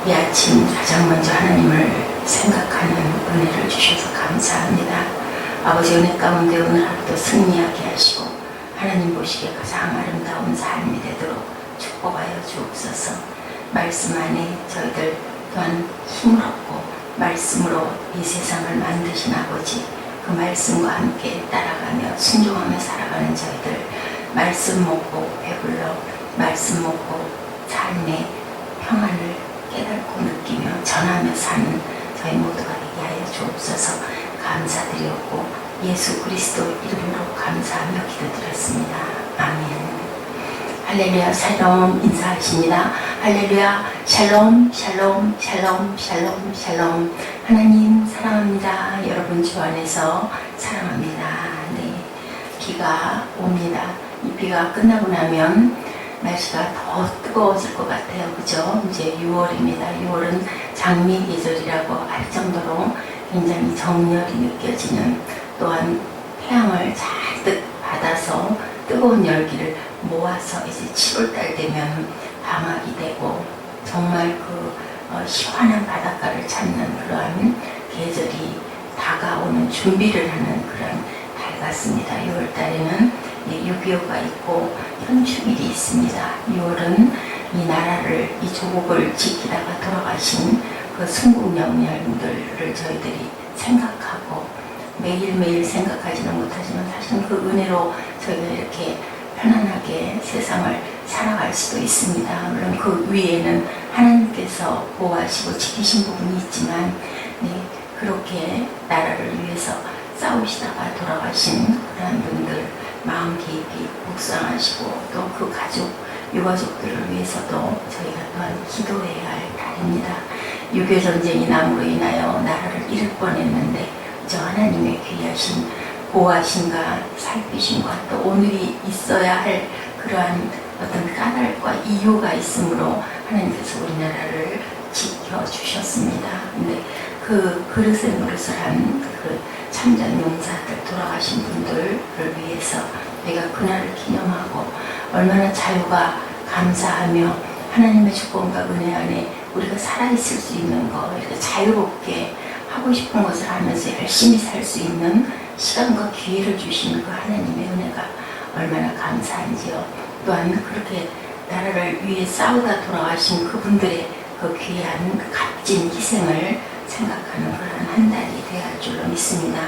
이 아침 가장 먼저 하나님을 생각하는 은혜를 주셔서 감사합니다. 아버지 은혜 가운데 오늘 하루도 승리하게 하시고 하나님 보시기에 가장 아름다운 삶이 되도록 축복하여 주옵소서. 말씀 안에 저희들 또한 힘을 얻고 말씀으로 이 세상을 만드신 아버지, 그 말씀과 함께 따라가며 순종하며 살아가는 저희들, 말씀 먹고 배불러 말씀 먹고 삶의 평안을 깨닫고 느끼며 전하며 사는 저희 모두가 되게 하여 주옵소서. 감사드렸고 예수 그리스도 이름으로 감사하며 기도드렸습니다. 아멘. 할렐루야 샬롬 인사하십니다. 할렐루야 샬롬 샬롬 샬롬 샬롬 샬롬. 하나님 사랑합니다. 여러분 주 안에서 사랑합니다. 네, 비가 옵니다. 이 비가 끝나고 나면 날씨가 더 뜨거워질 것 같아요. 그죠? 이제 6월입니다. 6월은 장미 계절이라고 할 정도로 굉장히 정열이 느껴지는, 또한 태양을 잔뜩 받아서 뜨거운 열기를 모아서 이제 7월달 되면 방학이 되고 정말 시원한 바닷가를 찾는 그러한 계절이 다가오는 준비를 하는 그런 달 같습니다. 6월달에는 6.25가 있고 현충일이 있습니다. 6월은 이 나라를, 이 조국을 지키다가 돌아가신 그 순국영령들을 저희들이 생각하고 매일매일 생각하지는 못하지만 사실은 그 은혜로 저희가 이렇게 편안하게 세상을 살아갈 수도 있습니다. 물론 그 위에는 하나님께서 보호하시고 지키신 부분이 있지만, 네, 그렇게 나라를 위해서 싸우시다가 돌아가신 그런 분들 마음 깊이 묵상하시고 또 그 가족, 유가족들을 위해서도 저희가 또한 기도해야 할 달입니다. 6.25 전쟁이 남으로 인하여 나라를 잃을 뻔했는데 저 하나님의 귀하신 보호하심과 살피심과 또 오늘이 있어야 할 그러한 어떤 까닭과 이유가 있으므로 하나님께서 우리나라를 지켜주셨습니다. 근데 그 그릇에 노릇을 한 그 참전 용사들, 돌아가신 분들을 위해서 우리가 그날을 기념하고 얼마나 자유가 감사하며 하나님의 주권과 은혜 안에 우리가 살아있을 수 있는 거, 이렇게 자유롭게 하고 싶은 것을 하면서 열심히 살 수 있는 시간과 기회를 주신 그 하나님의 은혜가 얼마나 감사한지요. 또한 그렇게 나라를 위해 싸우다 돌아가신 그분들의 그 귀한 값진 희생을 생각하는 그런 한 달이 되어야 할 줄로 믿습니다.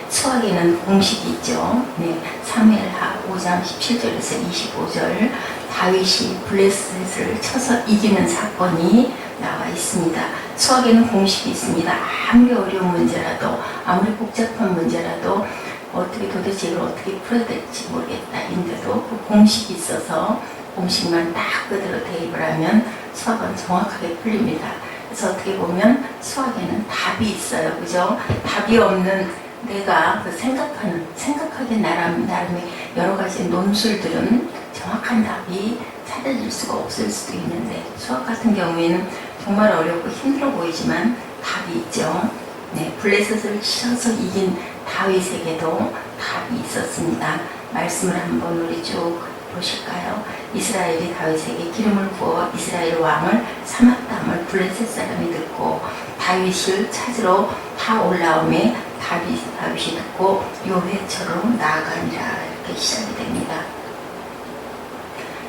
수학에는 공식이 있죠. 네, 사무엘하 5장 17절에서 25절 다윗이 블레셋을 쳐서 이기는 사건이 나와 있습니다. 수학에는 공식이 있습니다. 아무리 어려운 문제라도, 아무리 복잡한 문제라도 어떻게 도대체 이걸 어떻게 풀어야 될지 모르겠다 인데도 그 공식이 있어서 공식만 딱 그대로 대입을 하면 수학은 정확하게 풀립니다. 그래서 어떻게 보면 수학에는 답이 있어요. 그죠? 답이 없는 내가 그 생각하기에 나름의 여러 가지 논술들은 정확한 답이 찾아질 수가 없을 수도 있는데, 수학 같은 경우에는 정말 어렵고 힘들어 보이지만 답이 있죠. 네, 블레셋을 치셔서 이긴 다윗에게도 답이 있었습니다. 말씀을 한번 우리 쭉 보실까요? 이스라엘이 다윗에게 기름을 부어 이스라엘 왕을 삼았다함을 블레셋 사람이 듣고 다윗을 찾으러 다 올라오매 다윗이 듣고 요회처로 나아가니라. 이렇게 시작이 됩니다.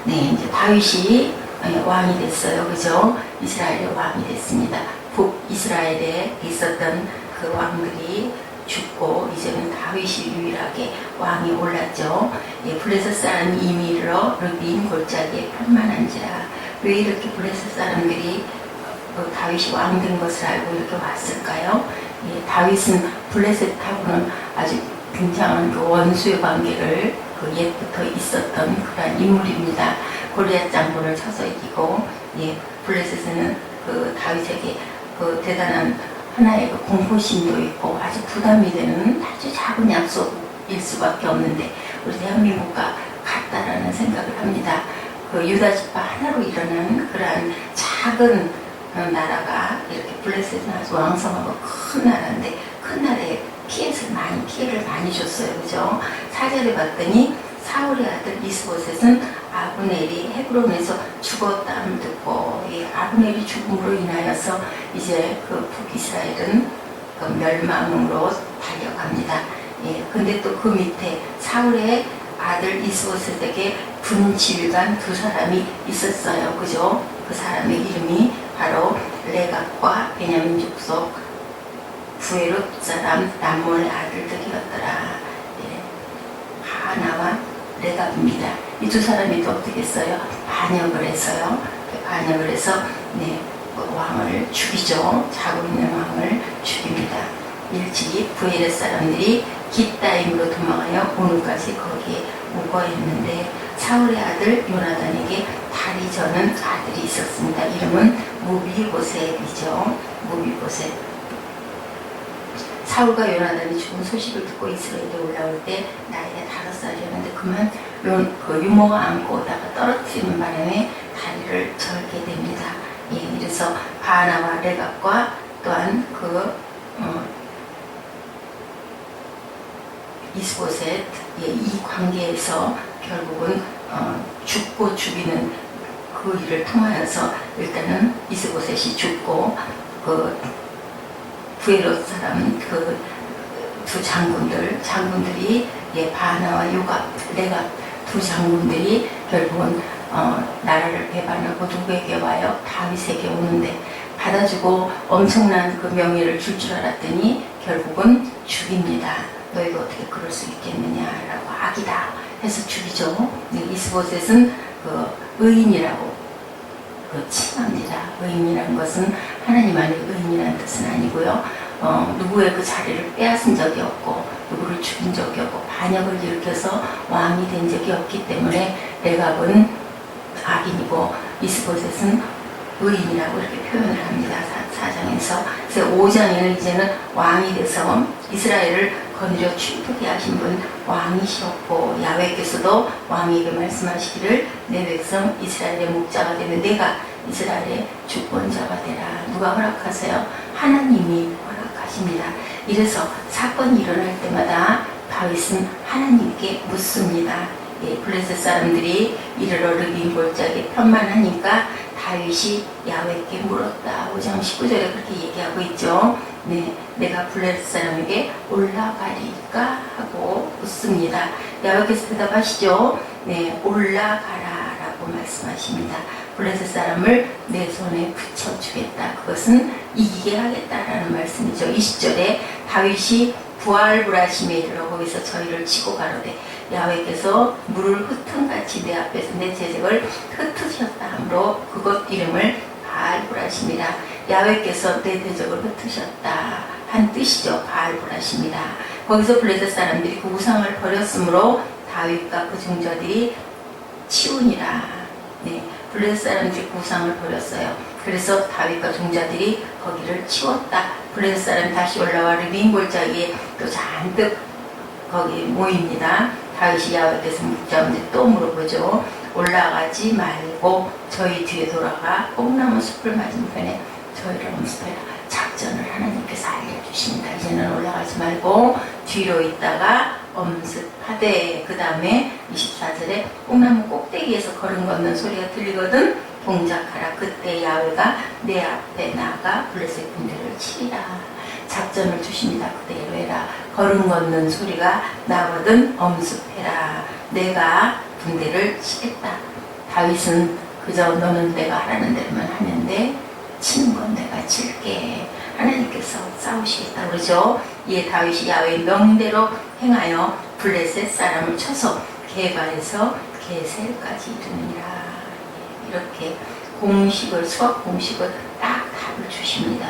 네, 이제 다윗이 왕이 됐어요. 그죠? 이스라엘의 왕이 됐습니다. 북이스라엘에 있었던 그 왕들이 죽고 이제는 다윗이 유일하게 왕이 올랐죠. 예, 블레셋 사람이 이미 이르러 르빈 골짜기에 편만한지라. 왜 이렇게 블레셋 사람들이 다윗이 왕 된 것을 알고 이렇게 왔을까요? 예, 다윗은 블레셋하고는 아주 굉장한 그 원수의 관계를 그 옛부터 있었던 그런 인물입니다. 골리앗 장군을 쳐서 이기고, 예, 블레셋은 그 다윗에게 그 대단한 하나의 그 공포심도 있고 아주 부담이 되는 아주 작은 약속일 수밖에 없는데 우리 대한민국과 같다라는 생각을 합니다. 그 유다 지파 하나로 일어난 그러한 작은 나라가 이렇게 블레셋은 아주 왕성하고 큰 나라인데 큰 나라에 피해를 많이 줬어요. 그죠? 사절에 봤더니 사울의 아들 이스보셋은 아브넬이 헤브론에서 죽었다는 듣고 이 아브넬이 죽음으로 인하여서 이제 그 북이스라엘은 그 멸망으로 달려갑니다. 예, 근데 또 그 밑에 사울의 아들 이스보셋에게 군지휘관 두 사람이 있었어요. 그죠? 그 사람의 이름이 바로 레갑과 베냐민 족속 부에롯 사람 남몰의 아들들이었더라. 예, 바나와 레갑입니다. 이 두 사람이 또 어떻게 했어요? 반역을 해서요. 반역을 해서 네, 왕을 죽이죠. 자고 있는 왕을 죽입니다. 일찍이 부에롯 사람들이 깃다임으로 도망하여 오늘까지 거기에 묵어 있는데 사울의 아들 요나단에게 다리 저는 아들이 있었습니다. 이름은 무비보셋이죠. 무비보셋. 사울과 요나단이 죽은 소식을 듣고 이스라엘에 올라올 때 나이가 5살이었는데 그만 그 유모가 안고 오다가 떨어뜨리는 바람에 다리를 절게 됩니다. 예, 그래서 바나와 레갑과 또한 이스보셋 이 관계에서 결국은 죽고 죽이는 그 일을 통하여서 일단은 이스보셋이 죽고 그 부에롯 사람 그 두 장군들이 바나와 요갑, 레갑 두 장군들이 결국은 나라를 배반하고 누구에게 와요? 다윗에게 오는데 받아주고 엄청난 그 명예를 줄 알았더니 결국은 죽입니다. 너희가 어떻게 그럴 수 있겠느냐라고 악이다 해서 죽이죠. 이스보셋은 그 의인이라고 칭합니다. 의인이라는 것은 하나님 안에 의인이라는 뜻은 아니고요. 누구의 그 자리를 빼앗은 적이 없고 누구를 죽인 적이 없고 반역을 일으켜서 왕이 된 적이 없기 때문에 레갑은 악인이고 이스보셋은 의인이라고 이렇게 표현을 합니다. 4장에서. 그래서 5장에는 이제는 왕이 돼서 이스라엘을 거느려 충분히 하신 분 왕이시었고 야훼께서도 왕에게 말씀하시기를 내 백성 이스라엘의 목자가 되면 내가 이스라엘의 주권자가 되라. 누가 허락하세요? 하나님이 허락하십니다. 이래서 사건이 일어날 때마다 다윗은 하나님께 묻습니다. 예, 블레셋 사람들이 이르러 르빈 골짜기에 편만하니까 다윗이 야훼께 물었다. 5장 19절에 그렇게 얘기하고 있죠. 네, 내가 블레셋 사람에게 올라가리까 하고 묻습니다. 야훼께서 대답하시죠. 네, 올라가라 라고 말씀하십니다. 블레셋 사람을 내 손에 붙여주겠다. 그것은 이기게 하겠다라는 말씀이죠. 20절에 다윗이 부알브라심에 이르러 거기서 저희를 치고 가로되 야훼께서 물을 흩은같이 내 앞에서 내 재색을 흩으셨다 하므로 그것 이름을 바알브라심이라. 야훼께서 내 대적을 흩으셨다 한 뜻이죠. 바알브라심이라. 거기서 블레셋 사람들이 그 우상을 버렸으므로 다윗과 그 종자들이 치우니라. 네, 블레셋 사람들이 그 우상을 버렸어요. 그래서 다윗과 종자들이 거기를 치웠다. 블레셋 사람이 다시 올라와 르빈 골짜기에 또 잔뜩 거기 모입니다. 다윗이 야훼께서 묻자는데 또 물어보죠. 올라가지 말고 저희 뒤에 돌아가 뽕나무 숲을 맞은편에 저희를 엄습해라. 작전을 하나님께서 알려주십니다. 이제는 올라가지 말고 뒤로 있다가 엄습하되 그 다음에 24절에 뽕나무 꼭대기에서 걸음 걷는 소리가 들리거든 동작하라. 그때 야훼가 내 앞에 나가 블레셋 군대를 치리라. 작전을 주십니다. 그대로 해라. 걸음 걷는 소리가 나거든 엄습해라. 내가 군대를 치겠다. 다윗은 그저 너는 내가 하라는 대로만 하는데 치는 건 내가 칠게. 하나님께서 싸우시겠다 그러죠. 이에 다윗이 야훼의 명대로 행하여 블레셋 사람을 쳐서 게발에서 게셀까지 이르니라. 이렇게 공식을 수학 공식을 딱 답을 주십니다.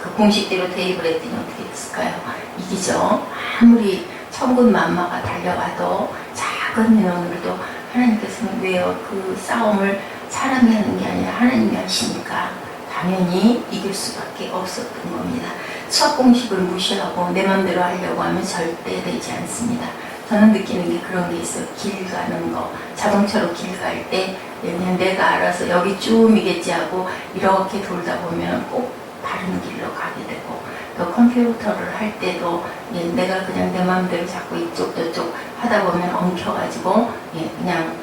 그 공식대로 대입을 했더니 어떻게 됐을까요? 이기죠. 아무리 천군만마가 달려와도 작은 민원으로도 하나님께서는 왜요? 그 싸움을 사람이 하는 게 아니라 하나님이 하시니까 당연히 이길 수밖에 없었던 겁니다. 수학 공식을 무시하고 내 맘대로 하려고 하면 절대 되지 않습니다. 저는 느끼는 게 그런 게 있어요. 길 가는 거, 자동차로 길 갈 때 그냥 내가 알아서 여기 쯤이겠지 하고 이렇게 돌다 보면 꼭 바른 길로 가게 되고, 또 컴퓨터를 할 때도 내가 그냥 내 마음대로 자꾸 이쪽 저쪽 하다 보면 엉켜가지고 그냥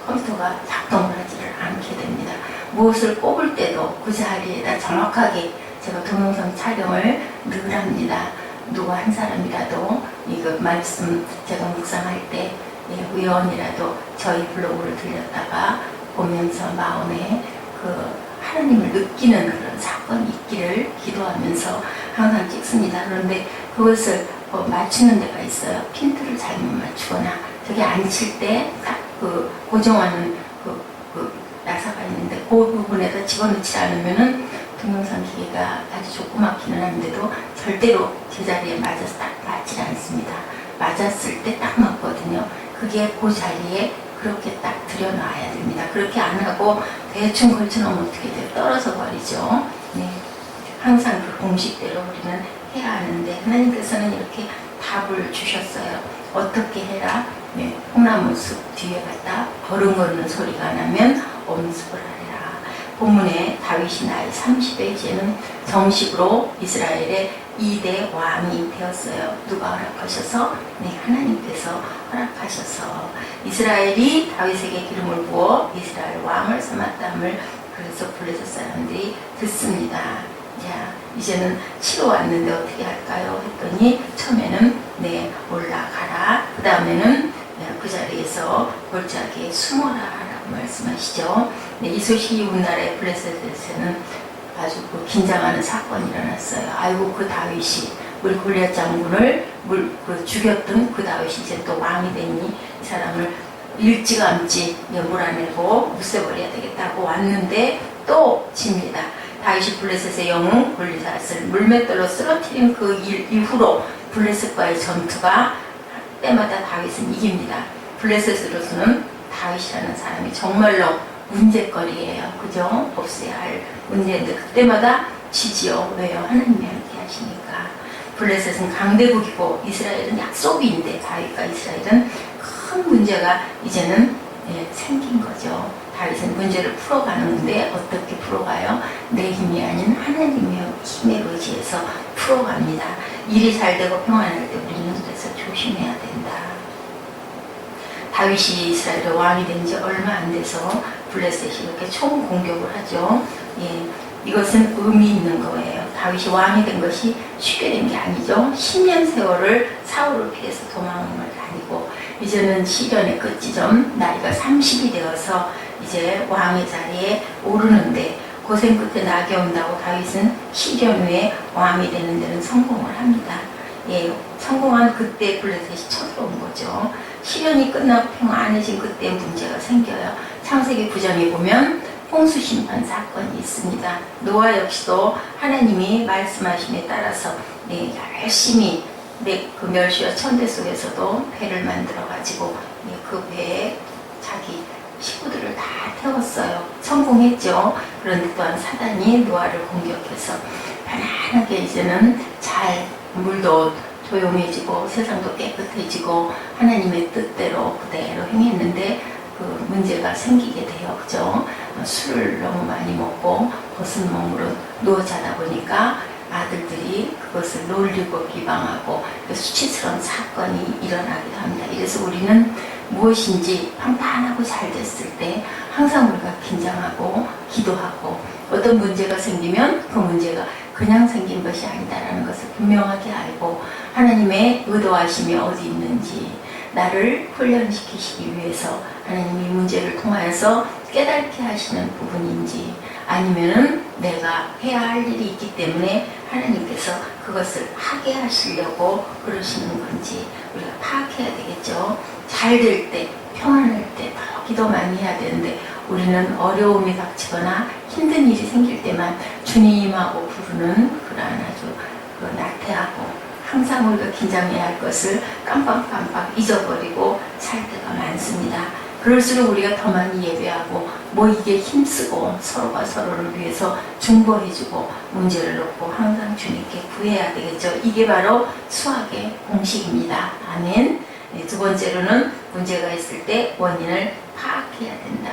컴퓨터가 작동을 하지를 않게 됩니다. 무엇을 꼽을 때도 그 자리에다 정확하게 제가 동영상 촬영을 늘 합니다. 누구 한 사람이라도 이거 말씀 제가 묵상할 때 우연이라도 저희 블로그를 들렸다가 보면서 마음에 그 하나님을 느끼는 그런 사건이 있기를 기도하면서 항상 찍습니다. 그런데 그것을 맞추는 데가 있어요. 핀트를 잘못 맞추거나 저기 앉힐 때 딱 그 고정하는 그 나사가 있는데 그 부분에다 집어넣지 않으면은 동영상 기계가 아주 조그맣기는 한데도 절대로 제자리에 맞아서 딱 맞지 않습니다. 맞았을 때 딱 맞거든요. 그게 그 자리에 그렇게 딱 들여놔야 됩니다. 그렇게 안 하고 대충 걸쳐놓으면 어떻게 돼요? 떨어져 버리죠. 네. 항상 그 공식대로 우리는 해야 하는데 하나님께서는 이렇게 답을 주셨어요. 어떻게 해라? 네. 콩나무 숲 뒤에 갔다 버릉거리는 소리가 나면 엄습을 하리라. 본문에 다윗이 나이 30에 이제는 정식으로 이스라엘의 2대 왕이 되었어요. 누가 허락하셔서? 네, 하나님께서 허락하셔서 이스라엘이 다윗에게 기름을 부어 이스라엘 왕을 삼았다함을 그래서 블레셋 사람들이 듣습니다. 자, 이제는 치러 왔는데 어떻게 할까요? 했더니 처음에는 올라가라. 그 다음에는 그 자리에서 골짜기에 숨어라 라고 말씀하시죠. 이 소식이 우리나라의 블레셋에서는 아주 긴장하는 사건이 일어났어요. 아이고 그 다윗이 우리 골리앗 장군을 죽였던 그 다윗이 이제 또 왕이 되니 이 사람을 일찌감치 몰아내고 없애버려야 되겠다고 왔는데 또 집니다. 다윗이 블레셋의 영웅 골리앗을 물맷돌로 쓰러뜨린 그 이후로 블레셋과의 전투가 때마다 다윗은 이깁니다. 블레셋으로서는 다윗이라는 사람이 정말로 문제거리예요. 그죠? 없애야 할 문제인데 그때마다 지지요. 왜요? 하나님이 함께 하시니까. 블레셋은 강대국이고 이스라엘은 약속인데 다윗과 이스라엘은 큰 문제가 이제는 생긴 거죠. 다윗은 문제를 풀어가는데 어떻게 풀어가요? 내 힘이 아닌 하나님의 힘에 의지해서 풀어갑니다. 일이 잘 되고 평안할 때 우리는 그래서 조심해야 된다. 다윗이 이스라엘의 왕이 된 지 얼마 안 돼서 블레셋이 이렇게 총 공격을 하죠. 이것은 의미 있는 거예요. 다윗이 왕이 된 것이 쉽게 된 게 아니죠. 10년 세월을 사울을 피해서 도망을 다니고 이제는 시련의 끝지점 나이가 30이 되어서 이제 왕의 자리에 오르는데 고생 끝에 낙이 온다고 다윗은 시련 후에 왕이 되는 데는 성공을 합니다. 성공한 그때 블레셋이 쳐들어온 거죠. 시련이 끝나고 평안해진 그때 문제가 생겨요. 창세기 9장에 보면 홍수심판 사건이 있습니다. 노아 역시도 하나님이 말씀하심에 따라서 열심히 그 멸시와 천대 속에서도 배를 만들어 가지고 그 배에 자기 식구들을 다 태웠어요. 성공했죠. 그런데 또한 사단이 노아를 공격해서 편안하게 이제는 잘 물도 조용해지고 세상도 깨끗해지고 하나님의 뜻대로 그대로 행했는데 그 문제가 생기게 돼요. 그죠? 술을 너무 많이 먹고 벗은 몸으로 누워 자다 보니까 아들들이 그것을 놀리고 비방하고 수치스러운 사건이 일어나기도 합니다. 이래서 우리는 무엇인지 평탄하고 잘 됐을 때 항상 우리가 긴장하고 기도하고 어떤 문제가 생기면 그 문제가 그냥 생긴 것이 아니다라는 것을 분명하게 알고 하나님의 의도하심이 어디 있는지 나를 훈련시키시기 위해서 하나님이 문제를 통하여서 깨닫게 하시는 부분인지 아니면은 내가 해야 할 일이 있기 때문에 하나님께서 그것을 하게 하시려고 그러시는 건지 우리가 파악해야 되겠죠. 잘 될 때, 평안할 때 더 기도 많이 해야 되는데 우리는 어려움이 닥치거나 힘든 일이 생길 때만 주님하고 부르는 그러한 아주 나태하고 항상 우리가 긴장해야 할 것을 깜빡깜빡 잊어버리고 살 때가 많습니다. 그럴수록 우리가 더 많이 예배하고 이게 힘쓰고 서로가 서로를 위해서 중보해주고 문제를 놓고 항상 주님께 구해야 되겠죠. 이게 바로 수학의 공식입니다. 아멘. 두 번째로는 문제가 있을 때 원인을 파악해야 된다.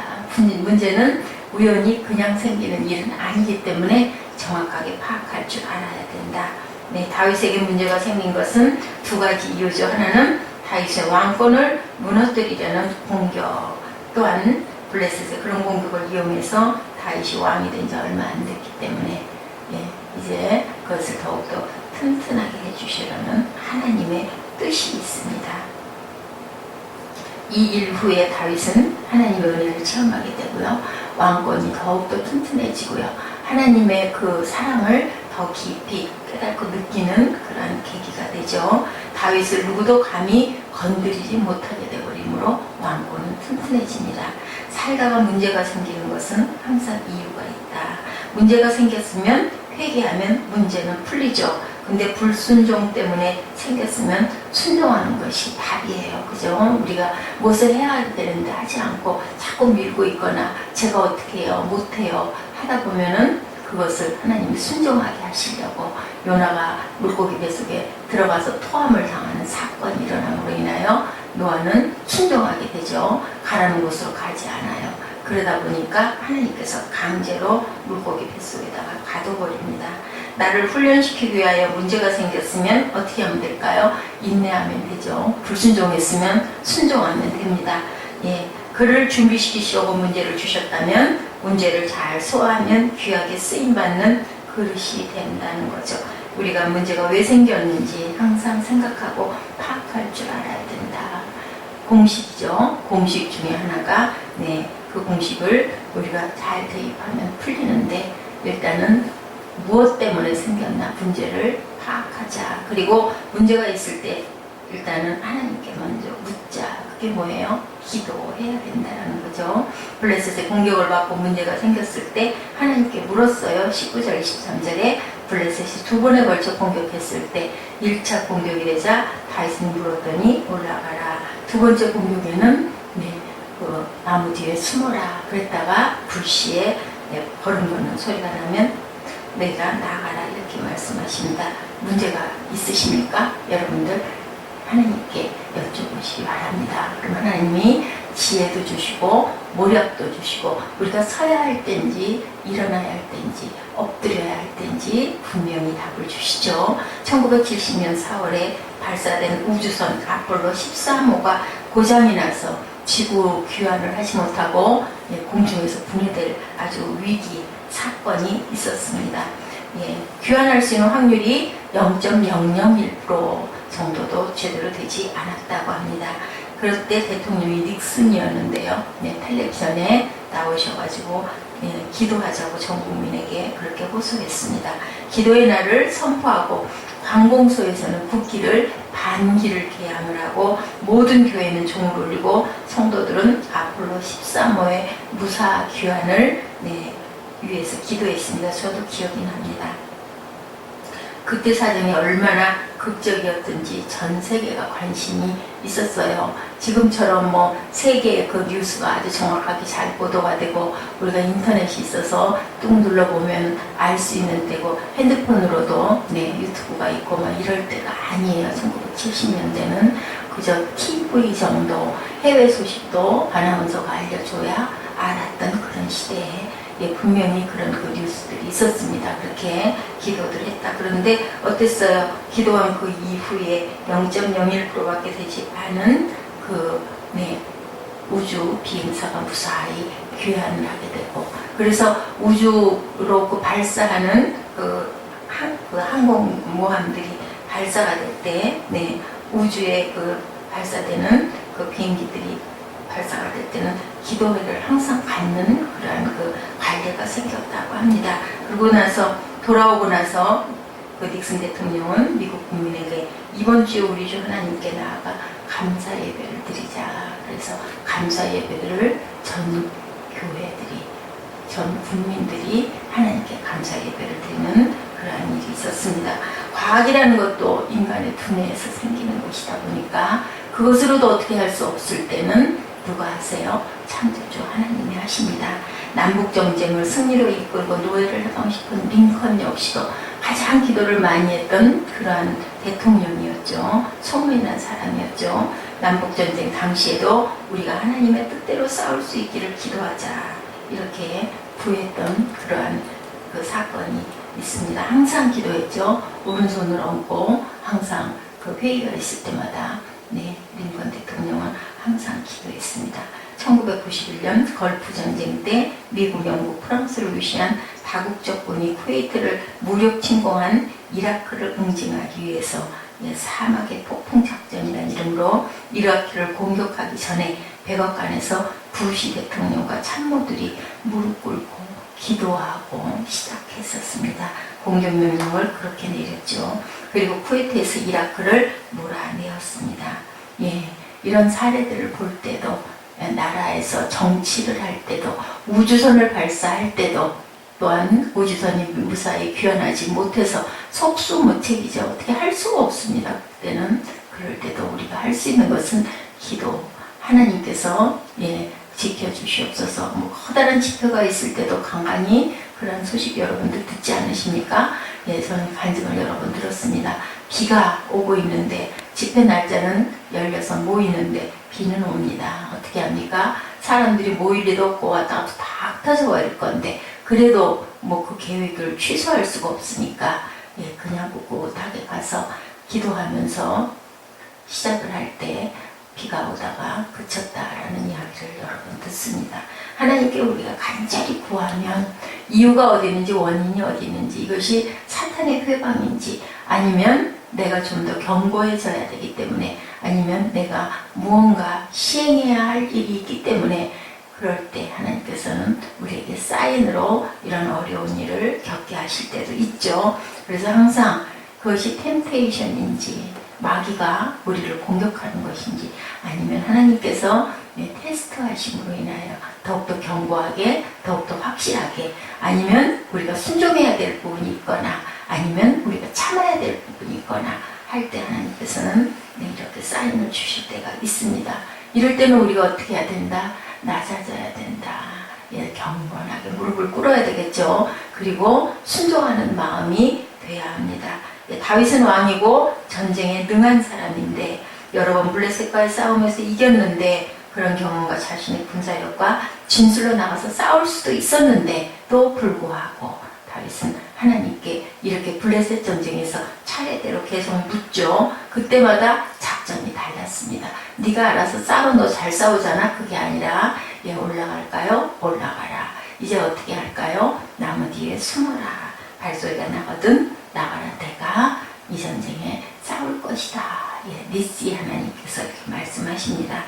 문제는 우연히 그냥 생기는 일은 아니기 때문에 정확하게 파악할 줄 알아야 된다. 네, 다윗에게 문제가 생긴 것은 두 가지 이유죠. 하나는 다윗의 왕권을 무너뜨리려는 공격, 또한 블레셋의 그런 공격을 이용해서 다윗이 왕이 된 지 얼마 안 됐기 때문에 이제 그것을 더욱더 튼튼하게 해주시려는 하나님의 뜻이 있습니다. 이 일 후에 다윗은 하나님의 은혜를 체험하게 되고요. 왕권이 더욱더 튼튼해지고요. 하나님의 그 사랑을 더 깊이 깨닫고 느끼는 그런 계기가 되죠. 다윗을 누구도 감히 건드리지 못하게 되어버리므로 왕권은 튼튼해집니다. 살다가 문제가 생기는 것은 항상 이유가 있다. 문제가 생겼으면 회개하면 문제는 풀리죠. 근데 불순종 때문에 생겼으면 순종하는 것이 답이에요. 그죠? 우리가 무엇을 해야 되는데 하지 않고 자꾸 밀고 있거나 제가 어떻게 해요? 못해요. 하다 보면은 그것을 하나님이 순종하게 하시려고 요나가 물고기 뱃속에 들어가서 토함을 당하는 사건이 일어남으로 인하여 노아는 순종하게 되죠. 가라는 곳으로 가지 않아요. 그러다 보니까 하나님께서 강제로 물고기 뱃속에다가 가둬버립니다. 나를 훈련시키기 위하여 문제가 생겼으면 어떻게 하면 될까요? 인내하면 되죠. 불순종했으면 순종하면 됩니다. 그를 준비시키시려고 문제를 주셨다면 문제를 잘 소화하면 귀하게 쓰임받는 그릇이 된다는 거죠. 우리가 문제가 왜 생겼는지 항상 생각하고 파악할 줄 알아야 된다. 공식이죠. 공식 중에 하나가 그 공식을 우리가 잘 대입하면 풀리는데 일단은 무엇 때문에 생겼나 문제를 파악하자. 그리고 문제가 있을 때 일단은 하나님께 먼저 묻자. 그게 뭐예요? 기도해야 된다는 거죠. 블레셋의 공격을 받고 문제가 생겼을 때 하나님께 물었어요. 19절 23절에 블레셋이 두 번에 걸쳐 공격했을 때 1차 공격이 되자 다윗은 물었더니 올라가라. 두 번째 공격에는 그 나무 뒤에 숨어라. 그랬다가 불시에 버름 걷는 소리가 나면 내가 나가라 이렇게 말씀하십니다. 문제가 있으십니까? 여러분들 하나님께 여쭤보시기 바랍니다. 그럼 하나님이 지혜도 주시고 모략도 주시고 우리가 서야 할 때인지 일어나야 할 때인지 엎드려야 할 때인지 분명히 답을 주시죠. 1970년 4월에 발사된 우주선 아폴로 13호가 고장이 나서 지구 귀환을 하지 못하고 공중에서 분해될 아주 위기 사건이 있었습니다. 귀환할 수 있는 확률이 0.001% 정도도 제대로 되지 않았다고 합니다. 그럴 때 대통령이 닉슨이었는데요. 텔레비전에 나오셔가지고 기도하자고 전 국민에게 그렇게 호소했습니다. 기도의 날을 선포하고 관공서에서는 국기를 반기를 개항을 하고 모든 교회는 종을 울리고 성도들은 아폴로 13호의 무사 귀환을 위해서 기도했습니다. 저도 기억이 납니다. 그때 사정이 얼마나 극적이었던지 전 세계가 관심이 있었어요. 지금처럼 세계의 그 뉴스가 아주 정확하게 잘 보도가 되고 우리가 인터넷이 있어서 뚝 눌러보면 알 수 있는 때고 핸드폰으로도 유튜브가 있고 이럴 때가 아니에요. 1970년대는 그저 TV 정도 해외 소식도 아나운서가 알려줘야 알았던 그런 시대에 분명히 그런 그 뉴스들이 있었습니다. 그렇게 기도를 했다. 그런데 어땠어요? 기도한 그 이후에 0.01%밖에 되지 않은 우주 비행사가 무사히 귀환을 하게 되고 그래서 우주로 발사하는 항공모함들이 발사가 될 때 우주에 발사되는 그 비행기들이 발사가 될 때는 기도회를 항상 갖는 그러한 관례가 생겼다고 합니다. 그러고 나서 돌아오고 나서 닉슨 대통령은 미국 국민에게 이번 주에 우리 주 하나님께 나아가 감사 예배를 드리자. 그래서 감사 예배를 전 교회들이 전 국민들이 하나님께 감사 예배를 드리는 그러한 일이 있었습니다. 과학이라는 것도 인간의 두뇌에서 생기는 것이다 보니까 그것으로도 어떻게 할 수 없을 때는 누가 하세요? 창조주 하나님이 하십니다. 남북전쟁을 승리로 이끌고 노예를 해방시킨 링컨 역시도 가장 기도를 많이 했던 그러한 대통령이었죠. 소문난 사람이었죠. 남북전쟁 당시에도 우리가 하나님의 뜻대로 싸울 수 있기를 기도하자 이렇게 구했던 그러한 그 사건이 있습니다. 항상 기도했죠. 오른손을 얹고 항상 그 회의가 있을 때마다 링컨 대통령은 항상 기도했습니다. 1991년 걸프 전쟁 때 미국, 영국, 프랑스를 위시한 다국적군이 쿠웨이트를 무력 침공한 이라크를 응징하기 위해서 사막의 폭풍 작전이라는 이름으로 이라크를 공격하기 전에 백악관에서 부시 대통령과 참모들이 무릎 꿇고 기도하고 시작했었습니다. 공격명령을 그렇게 내렸죠. 그리고 쿠웨이트에서 이라크를 몰아내었습니다. 이런 사례들을 볼 때도, 나라에서 정치를 할 때도, 우주선을 발사할 때도, 또한 우주선이 무사히 귀환하지 못해서 속수무책이죠. 어떻게 할 수가 없습니다. 그때는. 그럴 때도 우리가 할 수 있는 것은 기도. 하나님께서 지켜주시옵소서. 커다란 지표가 있을 때도 간간히 그런 소식 여러분들 듣지 않으십니까? 저는 간증을 여러 번 들었습니다. 비가 오고 있는데 집회 날짜는 열려서 모이는데 비는 옵니다. 어떻게 합니까? 사람들이 모일 리도 없고 왔다 갔다 다 흩어져 버릴 건데 그래도 그 계획을 취소할 수가 없으니까 그냥 꿋꿋하게 가서 기도하면서 시작을 할 때 비가 오다가 그쳤다라는 이야기를 여러 번 듣습니다. 하나님께 우리가 간절히 구하면 이유가 어디 있는지, 원인이 어디 있는지, 이것이 사탄의 회방인지, 아니면 내가 좀 더 견고해져야 되기 때문에, 아니면 내가 무언가 시행해야 할 일이 있기 때문에, 그럴 때 하나님께서는 우리에게 사인으로 이런 어려운 일을 겪게 하실 때도 있죠. 그래서 항상 그것이 템테이션인지, 마귀가 우리를 공격하는 것인지, 아니면 하나님께서 테스트하심으로 인하여 더욱더 견고하게, 더욱더 확실하게, 아니면 우리가 순종해야 될 부분이 있거나, 아니면 우리가 참아야 될 부분이 있거나 할 때 하나님께서는 이렇게 사인을 주실 때가 있습니다. 이럴 때는 우리가 어떻게 해야 된다? 낮아져야 된다. 경건하게 무릎을 꿇어야 되겠죠. 그리고 순종하는 마음이 돼야 합니다. 다윗은 왕이고 전쟁에 능한 사람인데 여러 번 블레셋과의 싸움에서 이겼는데, 그런 경험과 자신의 군사력과 진술로 나가서 싸울 수도 있었는데 또 불구하고 다윗은 하나님께 이렇게 블레셋 전쟁에서 차례대로 계속 묻죠. 그때마다 작전이 달랐습니다. 네가 알아서 싸워, 너 잘 싸우잖아. 그게 아니라 올라갈까요? 올라가라. 이제 어떻게 할까요? 나무 뒤에 숨어라. 발소리가 나거든 나가라. 내가 이 전쟁에 싸울 것이다. 니시 하나님께서 이렇게 말씀하십니다.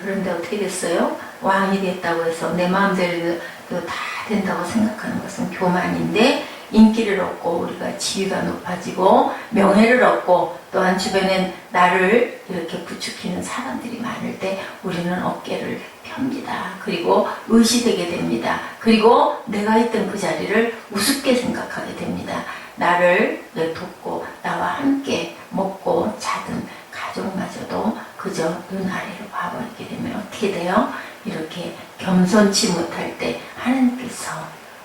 그런데 어떻게 됐어요? 왕이 됐다고 해서 내 마음대로 다 된다고 생각하는 것은 교만인데, 인기를 얻고 우리가 지위가 높아지고 명예를 얻고 또한 주변에 나를 이렇게 부추기는 사람들이 많을 때 우리는 어깨를 펴니다. 그리고 의시되게 됩니다. 그리고 내가 있던 그 자리를 우습게 생각하게 됩니다. 나를 돕고 나와 함께 먹고 자든 가족마저도 그저 눈 아래로 봐버리게 되면 어떻게 돼요? 이렇게 겸손치 못할 때 하나님께서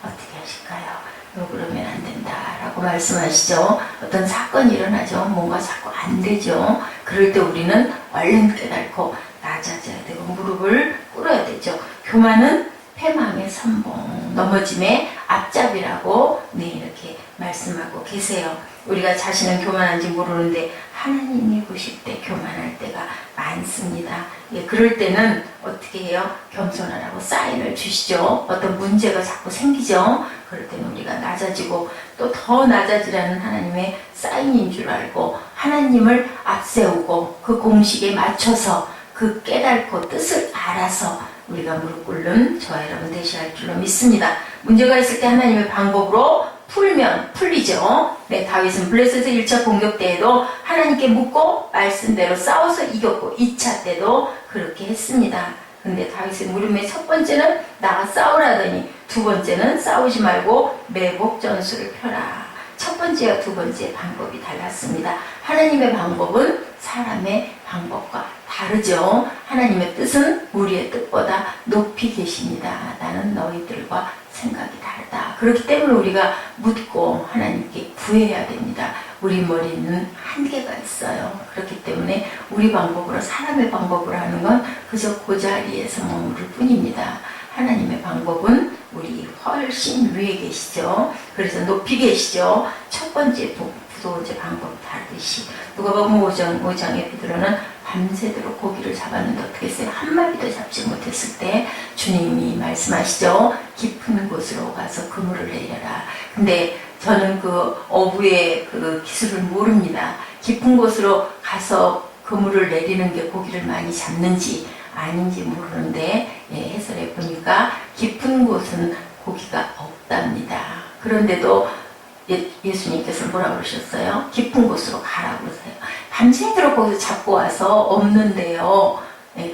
어떻게 하실까요? 그러면 안 된다라고 말씀하시죠. 어떤 사건이 일어나죠. 뭔가 자꾸 안 되죠. 그럴 때 우리는 얼른 깨닫고 낮아져야 되고 무릎을 꿇어야 되죠. 교만은 패망의 선봉, 넘어짐의 앞잡이라고 이렇게 말씀하고 계세요. 우리가 자신은 교만한지 모르는데 하나님이 보실 때 교만할 때가 많습니다. 그럴 때는 어떻게 해요? 겸손하라고 사인을 주시죠. 어떤 문제가 자꾸 생기죠. 그럴 때는 우리가 낮아지고 또 더 낮아지라는 하나님의 사인인 줄 알고 하나님을 앞세우고 그 공식에 맞춰서 그 깨닫고 뜻을 알아서 우리가 무릎 꿇는 저와 여러분 되셔야 할 줄로 믿습니다. 문제가 있을 때 하나님의 방법으로 풀면 풀리죠. 다윗은 블레셋의 1차 공격 때에도 하나님께 묻고 말씀대로 싸워서 이겼고 2차 때도 그렇게 했습니다. 근데 다윗의 물음의 첫 번째는 나가 싸우라더니 두 번째는 싸우지 말고 매복 전술을 펴라. 첫 번째와 두 번째 방법이 달랐습니다. 하나님의 방법은 사람의 방법과 다르죠. 하나님의 뜻은 우리의 뜻보다 높이 계십니다. 나는 너희들과 생각이 다르다. 그렇기 때문에 우리가 묻고 하나님께 구해야 됩니다. 우리 머리는 한계가 있어요. 그렇기 때문에 우리 방법으로, 사람의 방법으로 하는 건 그저 그 자리에서 머무를 뿐입니다. 하나님의 방법은 우리 훨씬 위에 계시죠. 그래서 높이 계시죠. 첫 번째 두 번째 방법 다르듯이 누가복음 5장의 베드로는 밤새도록 고기를 잡았는데 어떻게 했어요? 한 마리도 잡지 못했을 때 주님이 말씀하시죠. 깊은 곳으로 가서 그물을 내려라. 근데 저는 그 어부의 그 기술을 모릅니다. 깊은 곳으로 가서 그물을 내리는 게 고기를 많이 잡는지 아닌지 모르는데 해설해 보니까 깊은 곳은 고기가 없답니다. 그런데도 예수님께서 뭐라고 그러셨어요? 깊은 곳으로 가라고 그러세요. 밤새도록 거기서 잡고 와서 없는데요.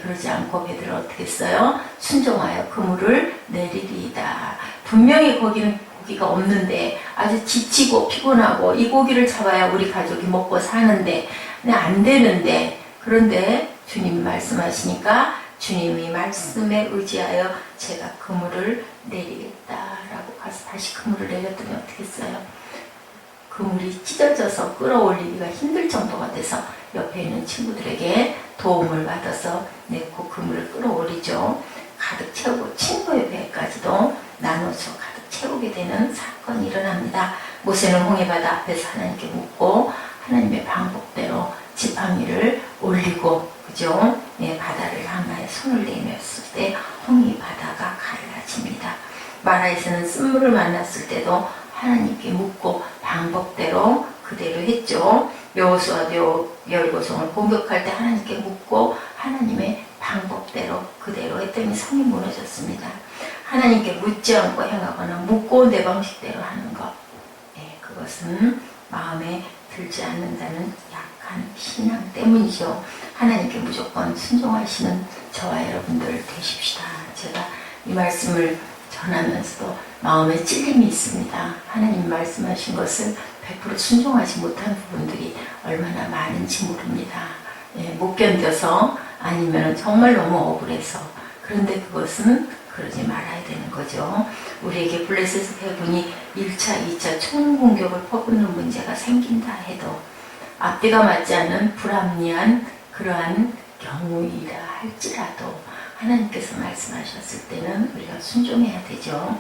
그러지 않고 베드로 어떻게 했어요? 순종하여 그물을 내리리이다. 분명히 거기는 고기가 없는데 아주 지치고 피곤하고 이 고기를 잡아야 우리 가족이 먹고 사는데 안 되는데 그런데 주님이 말씀하시니까 주님이 말씀에 의지하여 제가 그물을 내리겠다라고 가서 다시 그물을 내렸더니 어떻게 했어요? 그물이 찢어져서 끌어올리기가 힘들 정도가 돼서 옆에 있는 친구들에게 도움을 받아서 그 그물을 끌어올리죠. 가득 채우고 친구의 배까지도 나눠서 가득 채우게 되는 사건이 일어납니다. 모세는 홍해바다 앞에서 하나님께 묻고 하나님의 방법대로 지팡이를 올리고 그죠? 바다를 향하여 손을 내밀었을 때 홍해바다가 갈라집니다. 마라에서는 쓴물을 만났을 때도 하나님께 묻고 방법대로 그대로 했죠. 여호수아도 여리고성을 공격할 때 하나님께 묻고 하나님의 방법대로 그대로 했더니 성이 무너졌습니다. 하나님께 묻지 않고 행하거나 묻고 내 방식대로 하는 것, 그것은 마음에 들지 않는다는 약한 신앙 때문이죠. 하나님께 무조건 순종하시는 저와 여러분들 되십시다. 제가 이 말씀을 전하면서도 마음에 찔림이 있습니다. 하나님 말씀하신 것을 100% 순종하지 못한 부분들이 얼마나 많은지 모릅니다. 못 견뎌서 아니면 정말 너무 억울해서 그런데 그것은 그러지 말아야 되는 거죠. 우리에게 블레셋 해군이 1차, 2차 총공격을 퍼붓는 문제가 생긴다 해도 앞뒤가 맞지 않는 불합리한 그러한 경우이라 할지라도 하나님께서 말씀하셨을 때는 우리가 순종해야 되죠.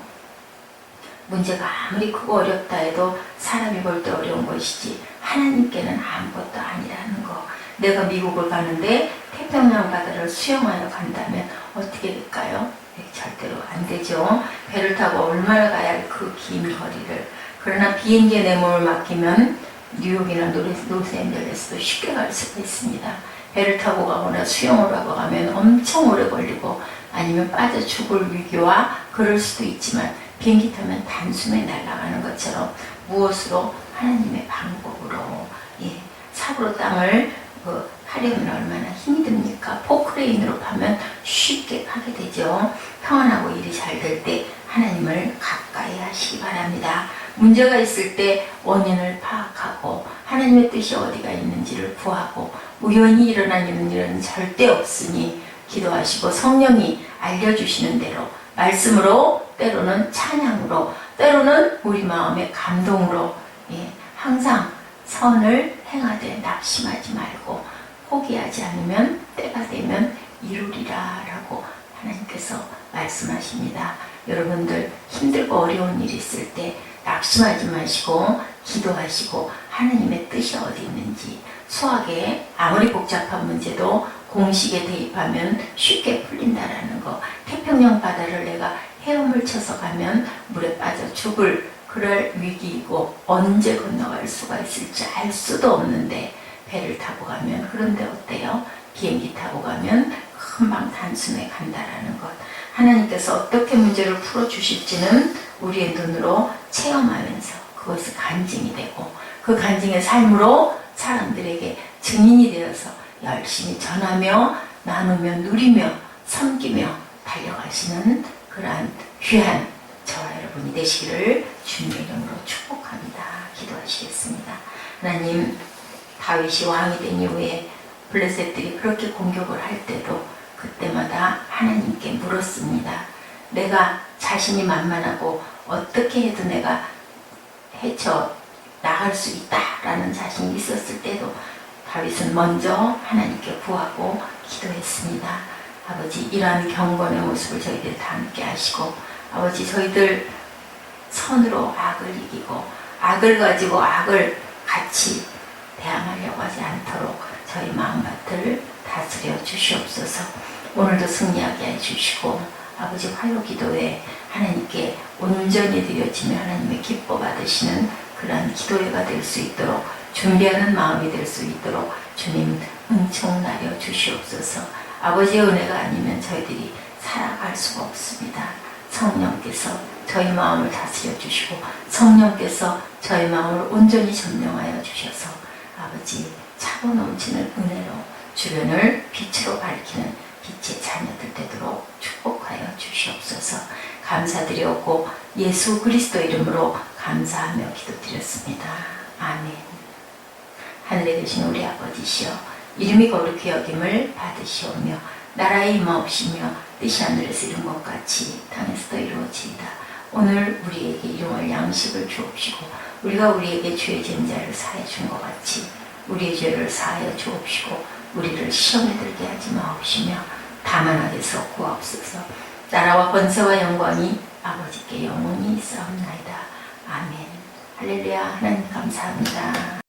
문제가 아무리 크고 어렵다 해도 사람이 볼 때 어려운 것이지 하나님께는 아무것도 아니라는 거. 내가 미국을 가는데 태평양 바다를 수영하여 간다면 어떻게 될까요? 절대로 안 되죠. 배를 타고 얼마나 가야 할 그 긴 거리를. 그러나 비행기에 내 몸을 맡기면 뉴욕이나 로스앤젤레스도 쉽게 갈 수가 있습니다. 배를 타고 가거나 수영을 하고 가면 엄청 오래 걸리고 아니면 빠져 죽을 위기와 그럴 수도 있지만 비행기 타면 단숨에 날아가는 것처럼 무엇으로? 하나님의 방법으로. 삽으로 땅을 하려면 얼마나 힘이 듭니까? 포크레인으로 파면 쉽게 파게 되죠. 평안하고 일이 잘 될 때 하나님을 가까이 하시기 바랍니다. 문제가 있을 때 원인을 파악하고 하나님의 뜻이 어디가 있는지를 구하고 우연히 일어나는 일은 절대 없으니 기도하시고 성령이 알려주시는 대로 말씀으로 때로는 찬양으로 때로는 우리 마음의 감동으로 항상 선을 행하되 낙심하지 말고 포기하지 않으면 때가 되면 이루리라 라고 하나님께서 말씀하십니다. 여러분들 힘들고 어려운 일이 있을 때 낙심하지 마시고 기도하시고 하나님의 뜻이 어디 있는지 수학에 아무리 복잡한 문제도 공식에 대입하면 쉽게 풀린다라는 거. 태평양 바다를 내가 헤엄을 쳐서 가면 물에 빠져 죽을 그럴 위기이고 언제 건너갈 수가 있을지 알 수도 없는데 배를 타고 가면 그런데 어때요? 비행기 타고 가면 금방 단숨에 간다라는 것. 하나님께서 어떻게 문제를 풀어주실지는 우리의 눈으로 체험하면서 그것이 간증이 되고 그 간증의 삶으로 사람들에게 증인이 되어서 열심히 전하며 나누며 누리며 섬기며 달려가시는 그러한 귀한 저와 여러분이 되시기를 주님의 이름으로 축복합니다. 기도하시겠습니다. 하나님, 다윗이 왕이 된 이후에 블레셋들이 그렇게 공격을 할 때도 그때마다 하나님께 물었습니다. 내가 자신이 만만하고 어떻게 해도 내가 헤쳐 나갈 수 있다라는 자신이 있었을 때도 다윗은 먼저 하나님께 구하고 기도했습니다. 아버지, 이러한 경건의 모습을 저희들 다 함께 하시고 아버지, 저희들 선으로 악을 이기고 악을 가지고 악을 같이 대항하려고 하지 않도록 저희 마음밭을 다스려 주시옵소서. 오늘도 승리하게 해주시고 아버지 화요 기도에 하나님께 온전히 드려지며 하나님의 기뻐 받으시는 그러한 기도회가 될 수 있도록 준비하는 마음이 될 수 있도록 주님 응청나려 주시옵소서. 아버지의 은혜가 아니면 저희들이 살아갈 수가 없습니다. 성령께서 저희 마음을 다스려 주시고 성령께서 저희 마음을 온전히 점령하여 주셔서 아버지 차고 넘치는 은혜로 주변을 빛으로 밝히는 빛의 자녀들 되도록 축복하여 주시옵소서. 감사드렸고 예수 그리스도 이름으로 감사하며 기도드렸습니다. 아멘. 하늘에 계신 우리 아버지시여, 이름이 거룩히 여김을 받으시오며 나라의 임하옵시며 뜻이 하늘에서 이룬 것 같이 땅에서도 이루어지이다. 오늘 우리에게 일용할 양식을 주옵시고 우리가 우리에게 죄 지은 자를 사해 준 것 같이 우리의 죄를 사하여 주옵시고 우리를 시험에 들게 하지 마옵시며 다만 악에서 구하옵소서. 나라와 권세와 영광이 아버지께 영원히 있사옵나이다. 아멘. 할렐루야. 하나님 감사합니다.